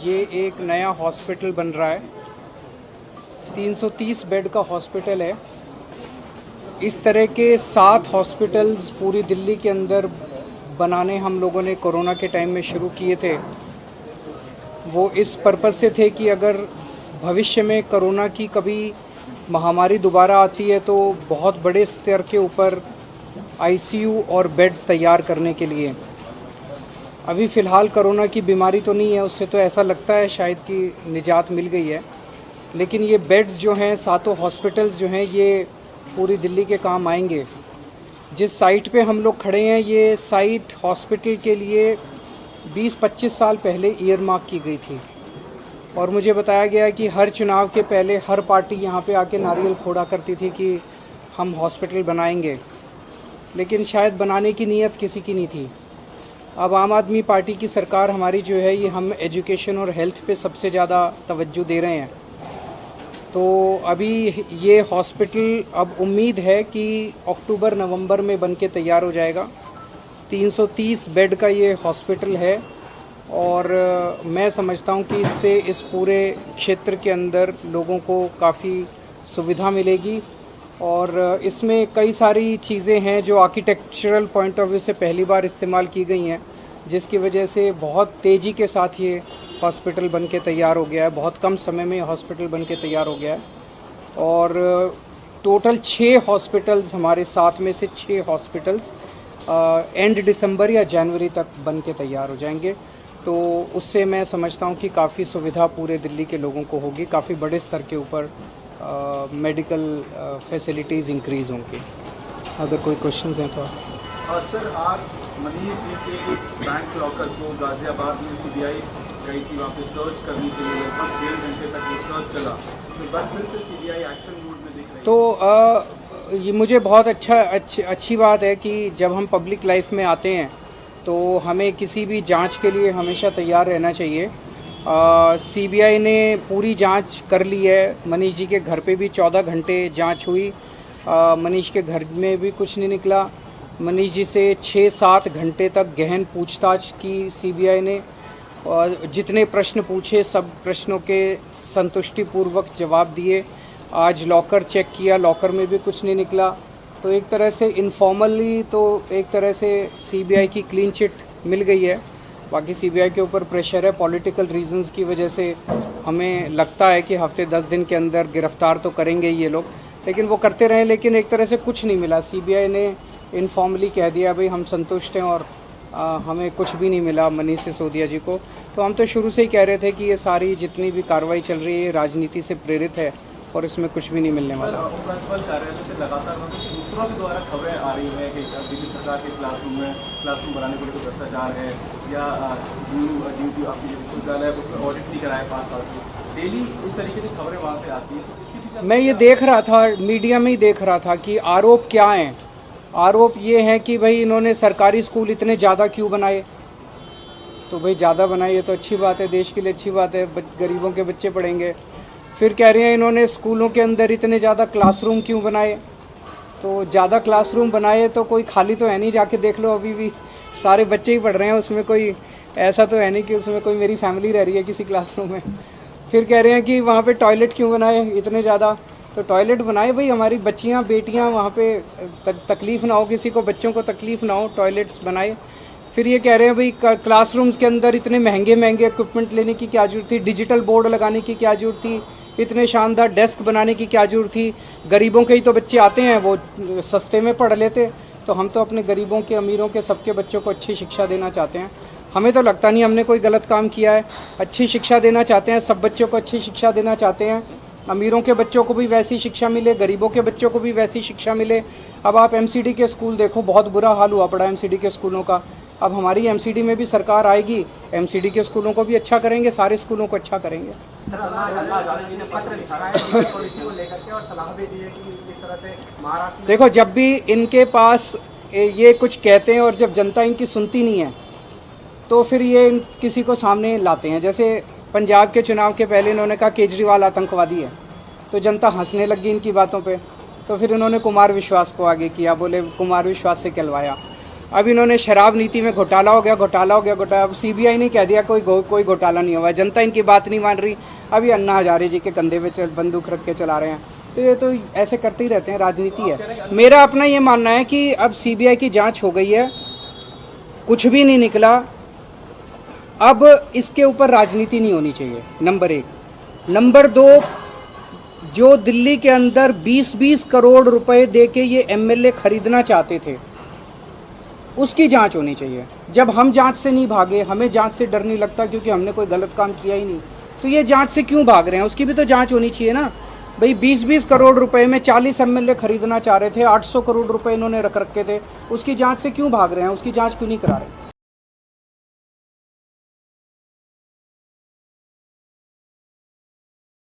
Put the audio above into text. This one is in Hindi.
ये एक नया हॉस्पिटल बन रहा है। 330 बेड का हॉस्पिटल है। इस तरह के 7 हॉस्पिटल्स पूरी दिल्ली के अंदर बनाने हम लोगों ने कोरोना के टाइम में शुरू किए थे। वो इस पर्पज़ से थे कि अगर भविष्य में कोरोना की कभी महामारी दोबारा आती है तो बहुत बड़े स्तर के ऊपर आईसीयू और बेड्स तैयार करने के लिए। अभी फ़िलहाल कोरोना की बीमारी तो नहीं है, उससे तो ऐसा लगता है शायद कि निजात मिल गई है, लेकिन ये बेड्स जो हैं, 7 हॉस्पिटल्स जो हैं, ये पूरी दिल्ली के काम आएंगे। जिस साइट पे हम लोग खड़े हैं, ये साइट हॉस्पिटल के लिए 20-25 साल पहले ईयरमार्क की गई थी और मुझे बताया गया कि हर चुनाव के पहले हर पार्टी यहाँ पे आके नारियल फोड़ा करती थी कि हम हॉस्पिटल बनाएंगे, लेकिन शायद बनाने की नीयत किसी की नहीं थी। अब आम आदमी पार्टी की सरकार हमारी जो है, ये हम एजुकेशन और हेल्थ पे सबसे ज़्यादा तवज्जो दे रहे हैं। तो अभी ये हॉस्पिटल अब उम्मीद है कि अक्टूबर-नवंबर में बन के तैयार हो जाएगा। 330 बेड का ये हॉस्पिटल है और मैं समझता हूँ कि इससे इस पूरे क्षेत्र के अंदर लोगों को काफ़ी सुविधा मिलेगी और इसमें कई सारी चीज़ें हैं जो आर्किटेक्चरल पॉइंट ऑफ व्यू से पहली बार इस्तेमाल की गई हैं, जिसकी वजह से बहुत तेज़ी के साथ ये हॉस्पिटल बन के तैयार हो गया है। बहुत कम समय में हॉस्पिटल बन के तैयार हो गया है और टोटल 6 हॉस्पिटल्स हमारे साथ में से 6 हॉस्पिटल्स एंड दिसंबर या जनवरी तक बन के तैयार हो जाएंगे। तो उससे मैं समझता हूँ कि काफ़ी सुविधा पूरे दिल्ली के लोगों को होगी, काफ़ी बड़े स्तर के ऊपर मेडिकल फैसिलिटीज़ इंक्रीज़ होंगी। अगर कोई क्वेश्चंस हैं तो सर, आज मनीष जी के बैंक लॉकर को गाजियाबाद में सीबीआई गई थी वहाँ पे सर्च करने के लिए, लगभग 1.5 घंटे तक वो सर्च चला, तो बस फिर से सीबीआई एक्शन मोड में दिख रही है। तो ये मुझे बहुत अच्छी बात है कि जब हम पब्लिक लाइफ में आते हैं तो हमें किसी भी जांच के लिए हमेशा तैयार रहना चाहिए। सीबीआई ने पूरी जांच कर ली है। मनीष जी के घर पे भी 14 घंटे जांच हुई। मनीष के घर में भी कुछ नहीं निकला। मनीष जी से 6-7 घंटे तक गहन पूछताछ की सीबीआई ने और जितने प्रश्न पूछे सब प्रश्नों के संतुष्टिपूर्वक जवाब दिए। आज लॉकर चेक किया, लॉकर में भी कुछ नहीं निकला। तो एक तरह से इनफॉर्मली तो एक तरह से सीबीआई की क्लीन चिट मिल गई है। बाकी सीबीआई के ऊपर प्रेशर है, पॉलिटिकल रीजंस की वजह से हमें लगता है कि हफ्ते 10 दिन के अंदर गिरफ्तार तो करेंगे ये लोग, लेकिन वो करते रहे, लेकिन एक तरह से कुछ नहीं मिला। सीबीआई ने इनफॉर्मली कह दिया भाई हम संतुष्ट हैं और हमें कुछ भी नहीं मिला मनीष सिसोदिया जी को। तो हम तो शुरू से ही कह रहे थे कि ये सारी जितनी भी कार्रवाई चल रही है राजनीति से प्रेरित है और इसमें कुछ भी नहीं मिलने वाला। उपराज्यपाल कार्यालय से लगातार सूत्रों के द्वारा खबरें आ रही हैं कि दिल्ली सरकार के क्लासरूम बनाने को लेकर भ्रष्टाचार है या ड्यूटी आपकी विश्वविद्यालय उसमें ऑडिट नहीं कराया 5 साल से। डेली इस तरीके की खबरें वहाँ से आती हैं। मैं ये देख रहा था, मीडिया में ही देख रहा था कि आरोप क्या हैं। आरोप ये हैं कि भाई इन्होंने सरकारी स्कूल इतने ज़्यादा क्यों बनाए। तो भाई ज़्यादा बनाए तो अच्छी बात है, देश के लिए अच्छी बात है, गरीबों के बच्चे पढ़ेंगे। फिर कह रहे हैं इन्होंने स्कूलों के अंदर इतने ज़्यादा क्लासरूम क्यों बनाए। तो ज़्यादा क्लासरूम बनाए तो कोई खाली तो है नहीं, जाके देख लो, अभी भी सारे बच्चे ही पढ़ रहे हैं, उसमें कोई ऐसा तो है नहीं कि उसमें कोई मेरी फैमिली रह रही है किसी क्लासरूम में। फिर कह रहे हैं कि वहाँ पे टॉयलेट क्यों बनाए इतने ज़्यादा। तो टॉयलेट बनाए भाई, हमारी बच्चियाँ बेटियाँ वहाँ पे तकलीफ़ ना हो, किसी को बच्चों को तकलीफ़ ना हो, टॉयलेट्स बनाए। फिर ये कह रहे हैं भाई क्लासरूम्स के अंदर इतने महंगे महंगे इक्विपमेंट लेने की क्या जरूरत थी, डिजिटल बोर्ड लगाने की क्या जरूरत थी, इतने शानदार डेस्क बनाने की क्या जरूरत थी। गरीबों के ही तो बच्चे आते हैं, वो सस्ते में पढ़ लेते। तो हम तो अपने गरीबों के, अमीरों के, सबके बच्चों को अच्छी शिक्षा देना चाहते हैं। हमें तो लगता नहीं हमने कोई गलत काम किया है। अच्छी शिक्षा देना चाहते हैं, सब बच्चों को अच्छी शिक्षा देना चाहते हैं। अमीरों के बच्चों को भी वैसी शिक्षा मिले, गरीबों के बच्चों को भी वैसी शिक्षा मिले। अब आप एमसीडी के स्कूल देखो, बहुत बुरा हाल हुआ पड़ा एमसीडी के स्कूलों का। अब हमारी एमसीडी में भी सरकार आएगी, एमसीडी के स्कूलों को भी अच्छा करेंगे, सारे स्कूलों को अच्छा करेंगे। देखो, जब भी इनके पास ये कुछ कहते हैं और जब जनता इनकी सुनती नहीं है तो फिर ये किसी को सामने लाते हैं। जैसे पंजाब के चुनाव के पहले इन्होंने कहा केजरीवाल आतंकवादी है, तो जनता हंसने लगी इनकी बातों पे। तो फिर इन्होंने कुमार विश्वास को आगे किया, बोले कुमार विश्वास से कहलवाया। अब इन्होंने शराब नीति में घोटाला हो गया, अब सीबीआई ने कह दिया कोई घोटाला नहीं हुआ। जनता इनकी बात नहीं मान रही। अभी अन्ना हजारे जी के कंधे पे बंदूक रख के चला रहे हैं। तो ये तो ऐसे करते ही रहते हैं, राजनीति है। मेरा अपना ये मानना है कि अब सीबीआई की जांच हो गई है, कुछ भी नहीं निकला, अब इसके ऊपर राजनीति नहीं होनी चाहिए, नंबर 1। नंबर 2, जो दिल्ली के अंदर 20-20 करोड़ रुपए देके ये एमएलए खरीदना चाहते थे, उसकी जांच होनी चाहिए। जब हम जांच से नहीं भागे, हमें जांच से डर नहीं लगता क्योंकि हमने कोई गलत काम किया ही नहीं, तो ये जांच से क्यों भाग रहे हैं? उसकी भी तो जांच होनी चाहिए ना भाई। 20-20 करोड़ रुपए में 40 एमएलए खरीदना चाह रहे थे, 800 करोड़ रुपए इन्होंने रख रखे थे, उसकी जांच से क्यों भाग रहे हैं? उसकी जांच क्यों नहीं करा रहे?